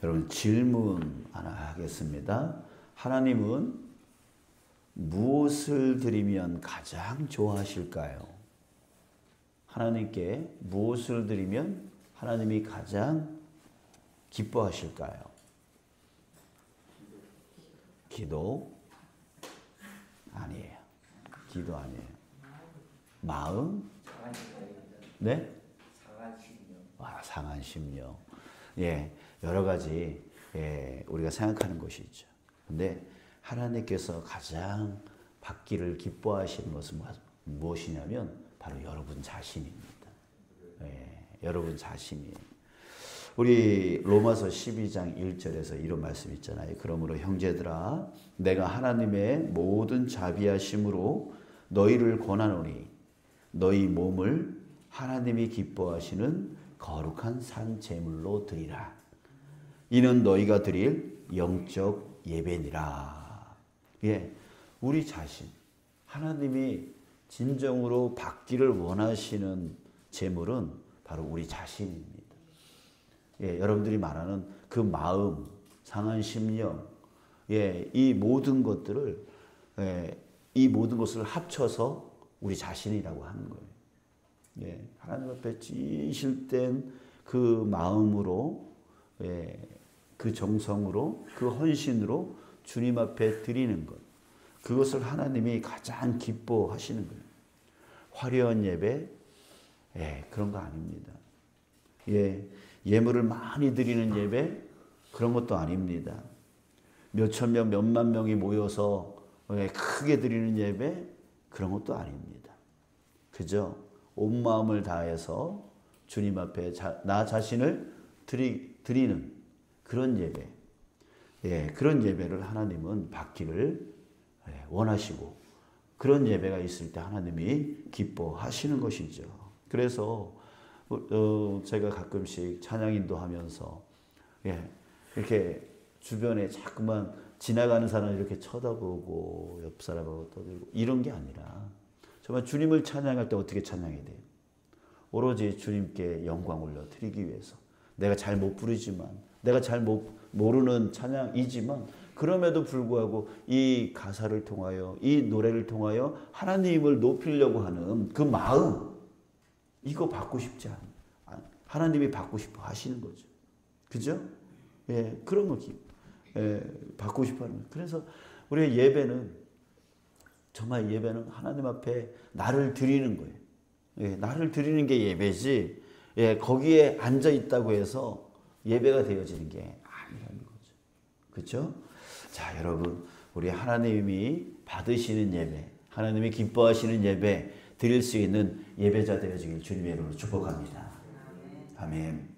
여러분 질문 하나 하겠습니다. 하나님은 무엇을 드리면 가장 좋아하실까요? 하나님께 무엇을 드리면 하나님이 가장 기뻐하실까요? 기도? 아니에요. 기도 아니에요. 마음? 네? 상한 심령. 예, 여러 가지 우리가 생각하는 것이 있죠. 근데 하나님께서 가장 받기를 기뻐하시는 것은 무엇이냐면 바로 여러분 자신입니다. 여러분 자신이에요. 우리 로마서 12장 1절에서 이런 말씀 있잖아요. 그러므로 형제들아 내가 하나님의 모든 자비하심으로 너희를 권하노니 너희 몸을 하나님이 기뻐하시는 거룩한 산 제물로 드리라. 이는 너희가 드릴 영적 예배니라. 예, 우리 자신 하나님이 진정으로 받기를 원하시는 제물은 바로 우리 자신입니다. 예, 여러분들이 말하는 그 마음, 상한 심령, 이 모든 것들을 이 모든 것을 합쳐서 우리 자신이라고 하는 거예요. 예, 하나님 앞에 진실된 그 마음으로, 그 정성으로, 그 헌신으로 주님 앞에 드리는 것. 그것을 하나님이 가장 기뻐하시는 거예요. 화려한 예배, 그런 거 아닙니다. 예물을 많이 드리는 예배, 그런 것도 아닙니다. 몇천 명, 몇만 명이 모여서 크게 드리는 예배, 그런 것도 아닙니다. 그죠? 온 마음을 다해서 주님 앞에 나 자신을 드리는 그런 예배. 그런 예배를 하나님은 받기를 원하시고 그런 예배가 있을 때 하나님이 기뻐하시는 것이죠. 그래서 제가 가끔씩 찬양 인도하면서 이렇게 주변에 자꾸만 지나가는 사람을 이렇게 쳐다보고 옆 사람하고 떠들고 이런 게 아니라 정말 주님을 찬양할 때 어떻게 찬양해야 돼요? 오로지 주님께 영광 올려 드리기 위해서. 내가 잘 못 부르지만, 내가 잘 모르는 찬양이지만 그럼에도 불구하고 이 가사를 통하여, 이 노래를 통하여 하나님을 높이려고 하는 그 마음, 이거 받고 싶지 않아요. 하나님이 받고 싶어 하시는 거죠. 그죠? 그런 거 받고 싶어 하는 거예요. 그래서 우리의 예배는 정말 예배는 하나님 앞에 나를 드리는 거예요. 나를 드리는 게 예배지, 거기에 앉아 있다고 해서 예배가 되어지는 게 아니라는 거죠. 그렇죠? 자, 여러분, 우리 하나님이 받으시는 예배, 하나님이 기뻐하시는 예배 드릴 수 있는 예배자 되어지길 주님의 이름으로 축복합니다. 아멘.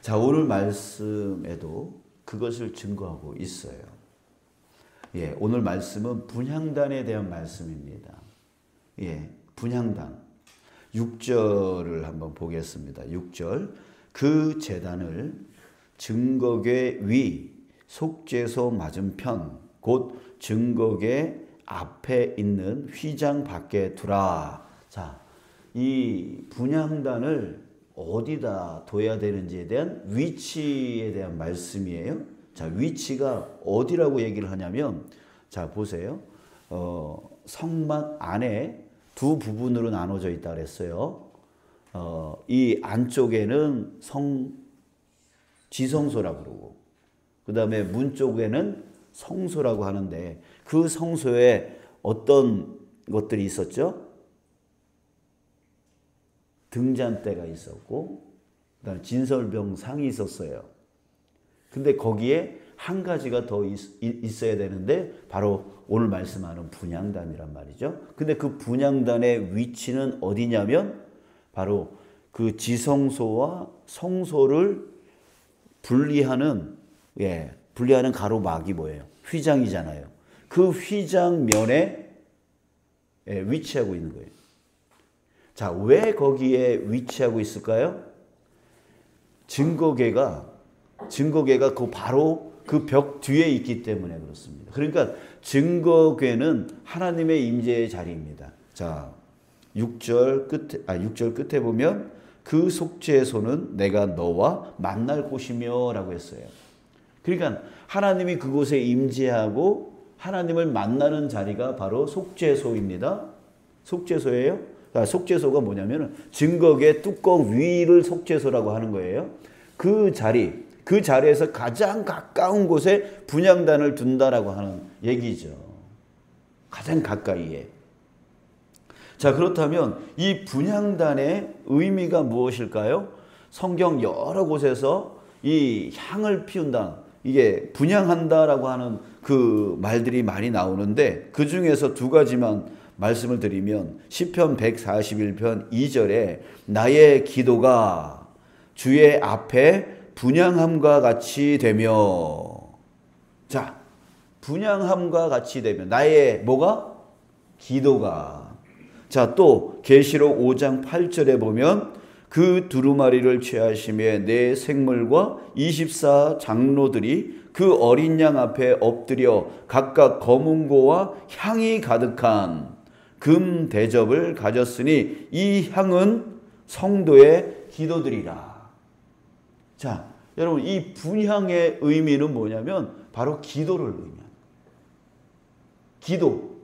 자, 오늘 말씀에도 그것을 증거하고 있어요. 오늘 말씀은 분향단에 대한 말씀입니다. 분향단. 6절을 한번 보겠습니다. 6절. 그 제단을 증거궤 위 속죄소 맞은편 곧 증거궤 앞에 있는 휘장 밖에 두라. 자, 이 분향단을 어디다 둬야 되는지에 대한 위치에 대한 말씀이에요. 자, 위치가 어디라고 얘기를 하냐면, 자, 보세요. 성막 안에 두 부분으로 나눠져 있다 그랬어요. 이 안쪽에는 지성소라고 그러고, 그 다음에 문 쪽에는 성소라고 하는데, 그 성소에 어떤 것들이 있었죠? 등잔대가 있었고, 그 다음에 진설병상이 있었어요. 근데 거기에 한 가지가 더 있어야 되는데 바로 오늘 말씀하는 분향단이란 말이죠. 근데 그 분향단의 위치는 어디냐면 바로 그 지성소와 성소를 분리하는 가로막이 뭐예요? 휘장이잖아요. 그 휘장면에 위치하고 있는 거예요. 자, 왜 거기에 위치하고 있을까요? 증거궤가 바로 그 벽 뒤에 있기 때문에 그렇습니다. 그러니까 증거궤는 하나님의 임재의 자리입니다. 자, 6절 끝에 보면 그 속죄소는 내가 너와 만날 곳이며 라고 했어요. 그러니까 하나님이 그곳에 임재하고 하나님을 만나는 자리가 바로 속죄소입니다. 속죄소예요. 속죄소가 뭐냐면 증거의 뚜껑 위를 속죄소라고 하는 거예요. 그 자리에서 가장 가까운 곳에 분향단을 둔다라고 하는 얘기죠. 가장 가까이에. 자, 그렇다면 이 분향단의 의미가 무엇일까요? 성경 여러 곳에서 이 향을 피운다, 이게 분향한다라고 하는 그 말들이 많이 나오는데 그 중에서 두 가지만 말씀을 드리면 시편 141편 2절에 나의 기도가 주의 앞에 분향함과 같이 되며, 자, 분향함과 같이 되며 나의 뭐가? 기도가. 자, 또 계시록 5장 8절에 보면 그 두루마리를 취하심에 내 생물과 24 장로들이 그 어린 양 앞에 엎드려 각각 검은고와 향이 가득한 금 대접을 가졌으니 이 향은 성도의 기도들이라. 자, 여러분, 이 분향의 의미는 뭐냐면 바로 기도를 의미합니다. 기도.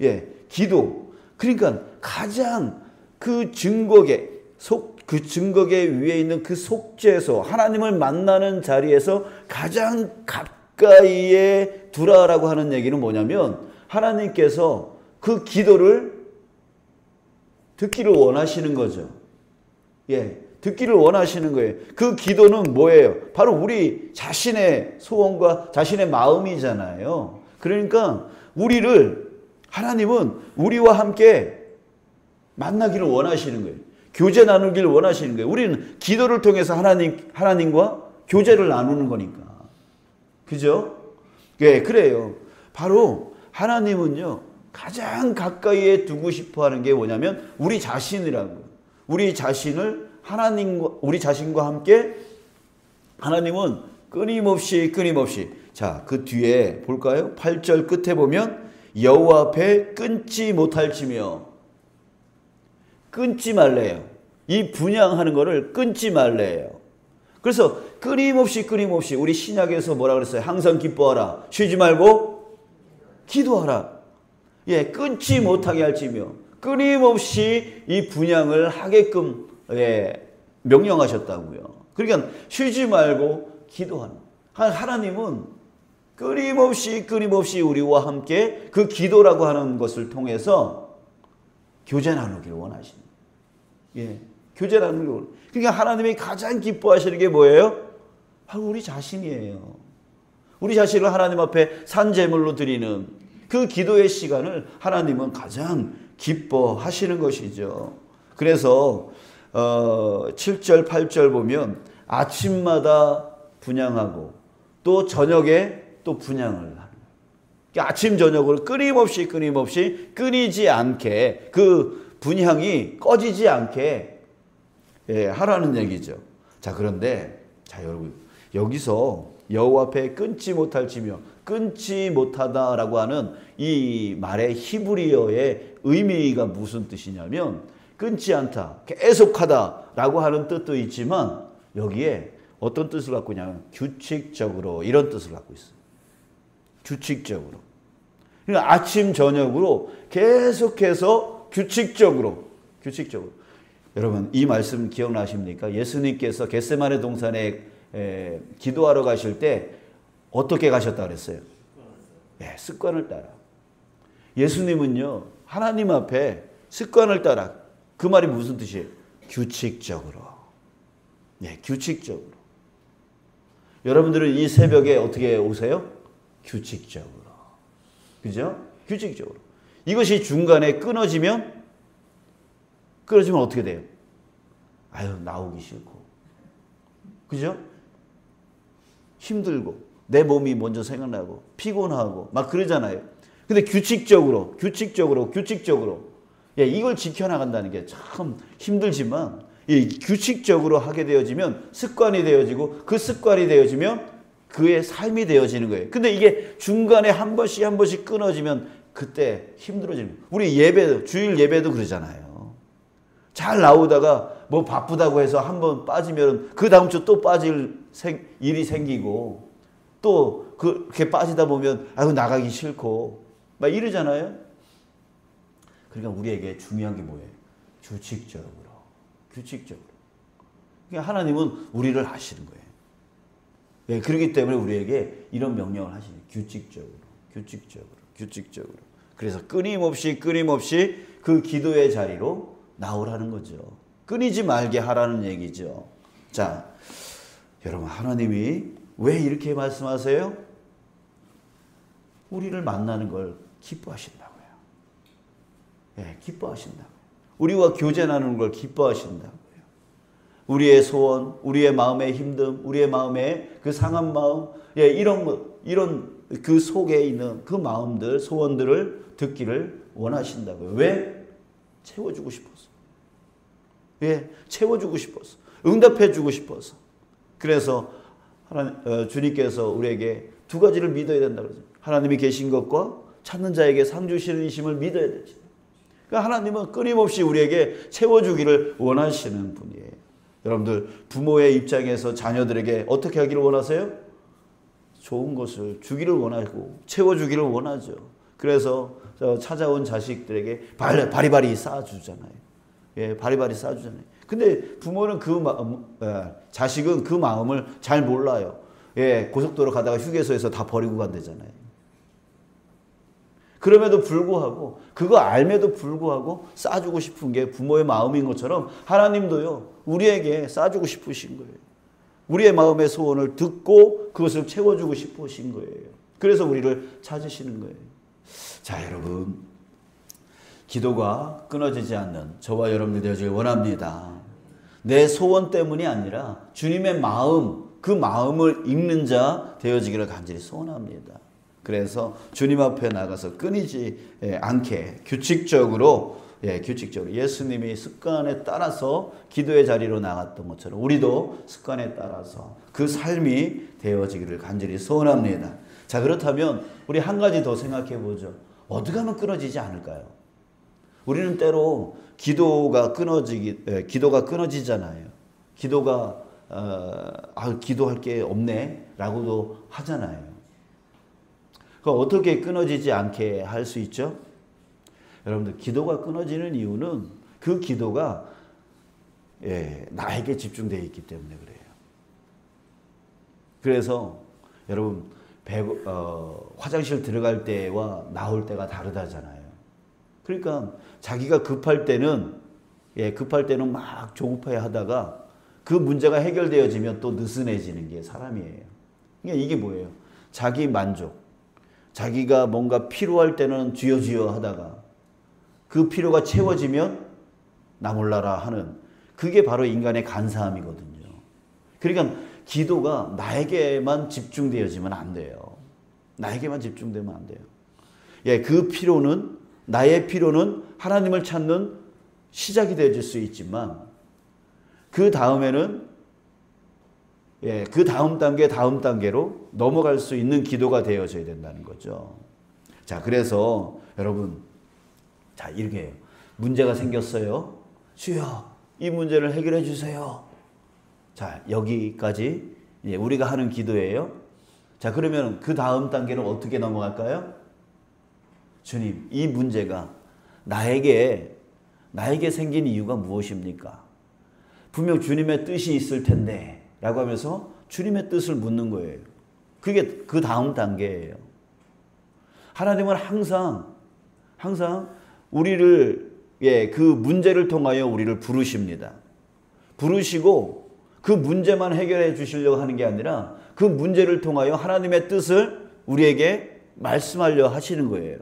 예, 기도. 그러니까 가장 그 증거계 위에 있는 그 속죄소, 하나님을 만나는 자리에서 가장 가까이에 두라라고 하는 얘기는 뭐냐면 하나님께서 그 기도를 듣기를 원하시는 거죠. 예, 듣기를 원하시는 거예요. 그 기도는 뭐예요? 바로 우리 자신의 소원과 자신의 마음이잖아요. 그러니까 하나님은 우리와 함께 만나기를 원하시는 거예요. 교제 나누기를 원하시는 거예요. 우리는 기도를 통해서 하나님과 교제를 나누는 거니까. 그죠? 예, 그래요. 바로 하나님은요, 가장 가까이에 두고 싶어 하는 게 뭐냐면 우리 자신이라고. 우리 자신과 함께 하나님은 끊임없이. 자, 그 뒤에 볼까요? 8절 끝에 보면 여호와 앞에 끊지 못할지며, 끊지 말래요. 이 분향하는 거를 끊지 말래요. 그래서 끊임없이 우리 신약에서 뭐라 그랬어요? 항상 기뻐하라. 쉬지 말고 기도하라. 예, 끊지 못하게 할지며 끊임없이 이 분향을 하게끔 명령하셨다고요. 그러니까 쉬지 말고 기도하는. 하나님은 끊임없이 우리와 함께 그 기도라고 하는 것을 통해서 교제 나누기를 원하십니다. 예, 교제 나누기를 원하십니다. 그러니까 하나님이 가장 기뻐하시는 게 뭐예요? 바로 우리 자신이에요. 우리 자신을 하나님 앞에 산제물로 드리는 그 기도의 시간을 하나님은 가장 기뻐하시는 것이죠. 그래서 7절 8절 보면 아침마다 분향하고 또 저녁에 또 분향을 하는 거예요. 아침 저녁으로 끊임없이 끊이지 않게 그 분향이 꺼지지 않게 하라는 얘기죠. 자, 그런데 여러분, 여기서 여호와 앞에 끊지 못할지며 끊지 못하다라고 하는 이 말의 히브리어의 의미가 무슨 뜻이냐면 끊지 않다, 계속하다라고 하는 뜻도 있지만 여기에 어떤 뜻을 갖고 있냐면 규칙적으로, 이런 뜻을 갖고 있어요. 규칙적으로. 그러니까 아침 저녁으로 계속해서 규칙적으로. 여러분, 이 말씀 기억나십니까? 예수님께서 겟세마네 동산에 기도하러 가실 때 어떻게 가셨다 그랬어요? 네, 습관을 따라. 예수님은요, 하나님 앞에 습관을 따라. 그 말이 무슨 뜻이에요? 규칙적으로. 네, 규칙적으로. 여러분들은 이 새벽에 어떻게 오세요? 규칙적으로. 그죠? 규칙적으로. 이것이 중간에 끊어지면 어떻게 돼요? 아유, 나오기 싫고. 그죠? 힘들고, 내 몸이 먼저 생각나고, 피곤하고, 막 그러잖아요. 근데 규칙적으로. 예, 이걸 지켜나간다는 게 참 힘들지만, 규칙적으로 하게 되어지면 습관이 되어지고, 그 습관이 되어지면 그의 삶이 되어지는 거예요. 근데 이게 중간에 한 번씩 끊어지면 그때 힘들어지는 거예요. 우리 예배도, 주일 예배도 그러잖아요. 잘 나오다가 뭐 바쁘다고 해서 한 번 빠지면 그 다음 주 또 빠질 일이 생기고, 또 그렇게 빠지다 보면 아이고 나가기 싫고 막 이러잖아요. 그러니까 우리에게 중요한 게 뭐예요? 규칙적으로. 그러니까 하나님은 우리를 아시는 거예요. 예, 그렇기 때문에 우리에게 이런 명령을 하시는 규칙적으로. 그래서 끊임없이 그 기도의 자리로 나오라는 거죠. 끊이지 말게 하라는 얘기죠. 자, 여러분 하나님이 왜 이렇게 말씀하세요? 우리를 만나는 걸 기뻐하신다고요. 예, 기뻐하신다고요. 우리와 교제하는 걸 기뻐하신다고요. 우리의 소원, 우리의 마음의 힘듦, 우리의 마음의 그 상한 마음, 예, 이런 그 속에 있는 그 마음들, 소원들을 듣기를 원하신다고요. 왜? 채워주고 싶어서. 예, 채워주고 싶어서. 응답해주고 싶어서. 그래서 주님께서 우리에게 두 가지를 믿어야 된다고 그러죠. 하나님이 계신 것과 찾는 자에게 상 주시는 이심을 믿어야 되죠. 그러니까 하나님은 끊임없이 우리에게 채워주기를 원하시는 분이에요. 여러분들 부모의 입장에서 자녀들에게 어떻게 하기를 원하세요? 좋은 것을 주기를 원하고 채워주기를 원하죠. 그래서 찾아온 자식들에게 바리바리 쌓아주잖아요. 예, 바리바리 쌓아주잖아요. 근데 부모는 자식은 그 마음을 잘 몰라요. 예, 고속도로 가다가 휴게소에서 다 버리고 간대잖아요. 그럼에도 불구하고 그거 알매도 불구하고 싸주고 싶은 게 부모의 마음인 것처럼 하나님도요 우리에게 싸주고 싶으신 거예요. 우리의 마음의 소원을 듣고 그것을 채워주고 싶으신 거예요. 그래서 우리를 찾으시는 거예요. 자, 여러분 기도가 끊어지지 않는 저와 여러분들 되어지길 원합니다. 내 소원 때문이 아니라 주님의 마음, 그 마음을 읽는 자 되어지기를 간절히 소원합니다. 그래서 주님 앞에 나가서 끊이지 않게 규칙적으로 예수님이 습관에 따라서 기도의 자리로 나갔던 것처럼 우리도 습관에 따라서 그 삶이 되어지기를 간절히 소원합니다. 자, 그렇다면 우리 한 가지 더 생각해 보죠. 어떻게 하면 끊어지지 않을까요? 우리는 때로 기도가 끊어지잖아요. 기도할 게 없네 라고도 하잖아요. 어떻게 끊어지지 않게 할 수 있죠? 여러분들 기도가 끊어지는 이유는 그 기도가 나에게 집중되어 있기 때문에 그래요. 그래서 여러분 화장실 들어갈 때와 나올 때가 다르다잖아요. 그러니까 자기가 급할 때는 막 조급해 하다가 그 문제가 해결되어지면 또 느슨해지는 게 사람이에요. 그러니까 이게 뭐예요? 자기 만족. 자기가 뭔가 필요할 때는 쥐어쥐어 하다가 그 필요가 채워지면 나 몰라라 하는 그게 바로 인간의 간사함이거든요. 그러니까 기도가 나에게만 집중되어지면 안 돼요. 나에게만 집중되면 안 돼요. 예, 나의 필요는 하나님을 찾는 시작이 되어질 수 있지만 그 다음에는 그 다음 단계로 넘어갈 수 있는 기도가 되어져야 된다는 거죠. 자, 그래서 여러분, 자, 이렇게 해요. 문제가 생겼어요. 주여, 이 문제를 해결해 주세요. 자, 여기까지 우리가 하는 기도예요. 자, 그러면 그 다음 단계는 어떻게 넘어갈까요? 주님, 이 문제가 나에게 생긴 이유가 무엇입니까? 분명 주님의 뜻이 있을 텐데 라고 하면서 주님의 뜻을 묻는 거예요. 그게 그 다음 단계예요. 하나님은 항상 우리를 그 문제를 통하여 우리를 부르십니다. 부르시고 그 문제만 해결해 주시려고 하는 게 아니라 그 문제를 통하여 하나님의 뜻을 우리에게 말씀하려 하시는 거예요.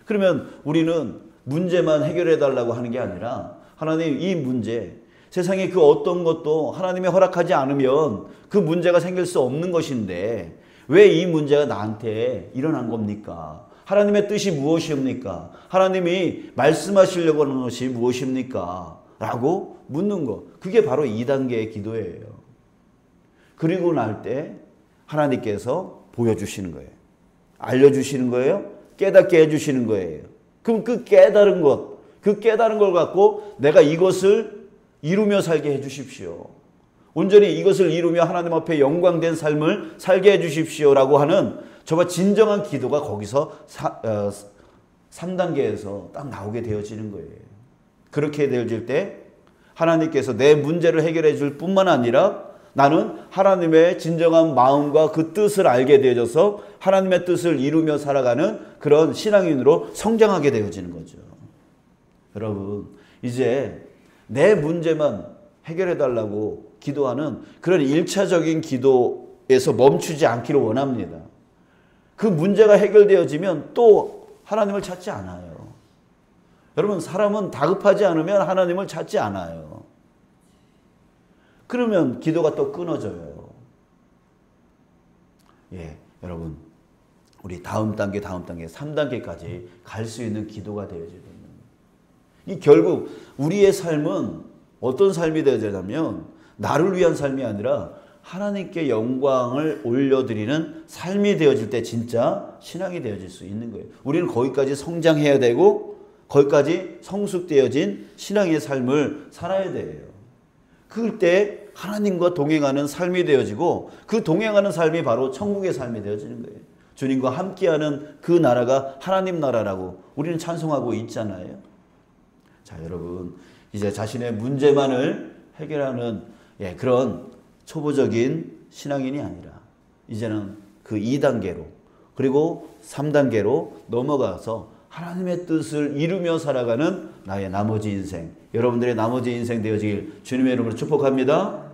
그러면 우리는 문제만 해결해 달라고 하는 게 아니라 하나님 이 문제 세상에 그 어떤 것도 하나님이 허락하지 않으면 그 문제가 생길 수 없는 것인데 왜 이 문제가 나한테 일어난 겁니까? 하나님의 뜻이 무엇입니까? 하나님이 말씀하시려고 하는 것이 무엇입니까? 라고 묻는 것. 그게 바로 2단계의 기도예요. 그리고 날 때 하나님께서 보여주시는 거예요. 알려주시는 거예요. 깨닫게 해주시는 거예요. 그럼 그 깨달은 걸 갖고 내가 이것을 이루며 살게 해주십시오. 온전히 이것을 이루며 하나님 앞에 영광된 삶을 살게 해주십시오라고 하는 정말 진정한 기도가 거기서 3단계에서 딱 나오게 되어지는 거예요. 그렇게 되어질 때 하나님께서 내 문제를 해결해 줄 뿐만 아니라 나는 하나님의 진정한 마음과 그 뜻을 알게 되어져서 하나님의 뜻을 이루며 살아가는 그런 신앙인으로 성장하게 되어지는 거죠. 여러분, 이제 내 문제만 해결해 달라고 기도하는 그런 1차적인 기도에서 멈추지 않기를 원합니다. 그 문제가 해결되어지면 또 하나님을 찾지 않아요. 여러분, 사람은 다급하지 않으면 하나님을 찾지 않아요. 그러면 기도가 또 끊어져요. 예, 여러분, 우리 다음 단계, 3단계까지 갈 수 있는 기도가 되어져야 됩니다. 이 결국 우리의 삶은 어떤 삶이 되어야냐면 나를 위한 삶이 아니라 하나님께 영광을 올려드리는 삶이 되어질 때 진짜 신앙이 되어질 수 있는 거예요. 우리는 거기까지 성장해야 되고 거기까지 성숙되어진 신앙의 삶을 살아야 돼요. 그때 하나님과 동행하는 삶이 되어지고 그 동행하는 삶이 바로 천국의 삶이 되어지는 거예요. 주님과 함께하는 그 나라가 하나님 나라라고 우리는 찬송하고 있잖아요. 자, 여러분, 이제 자신의 문제만을 해결하는 그런 초보적인 신앙인이 아니라 이제는 그 2단계로 그리고 3단계로 넘어가서 하나님의 뜻을 이루며 살아가는 나의 나머지 인생, 여러분들의 나머지 인생 되어지길 주님의 이름으로 축복합니다.